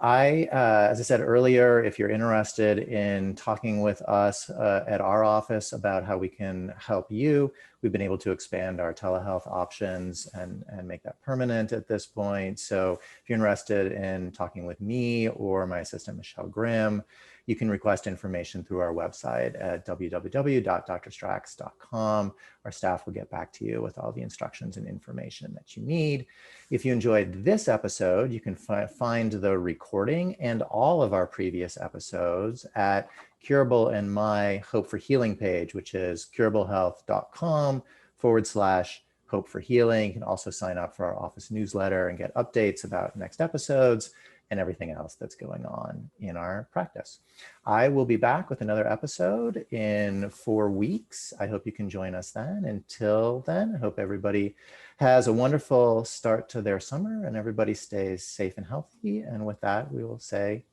As I said earlier, if you're interested in talking with us at our office about how we can help you, we've been able to expand our telehealth options and make that permanent at this point. So if you're interested in talking with me or my assistant, Michelle Grimm, you can request information through our website at www.drstracks.com. Our staff will get back to you with all the instructions and information that you need. If you enjoyed this episode, you can find the recording and all of our previous episodes at Curable and my Hope for Healing page, which is curablehealth.com/hope for healing. You can also sign up for our office newsletter and get updates about next episodes and everything else that's going on in our practice. I will be back with another episode in 4 weeks. I hope you can join us then. Until then, I hope everybody has a wonderful start to their summer and everybody stays safe and healthy. And with that, we will say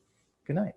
good night.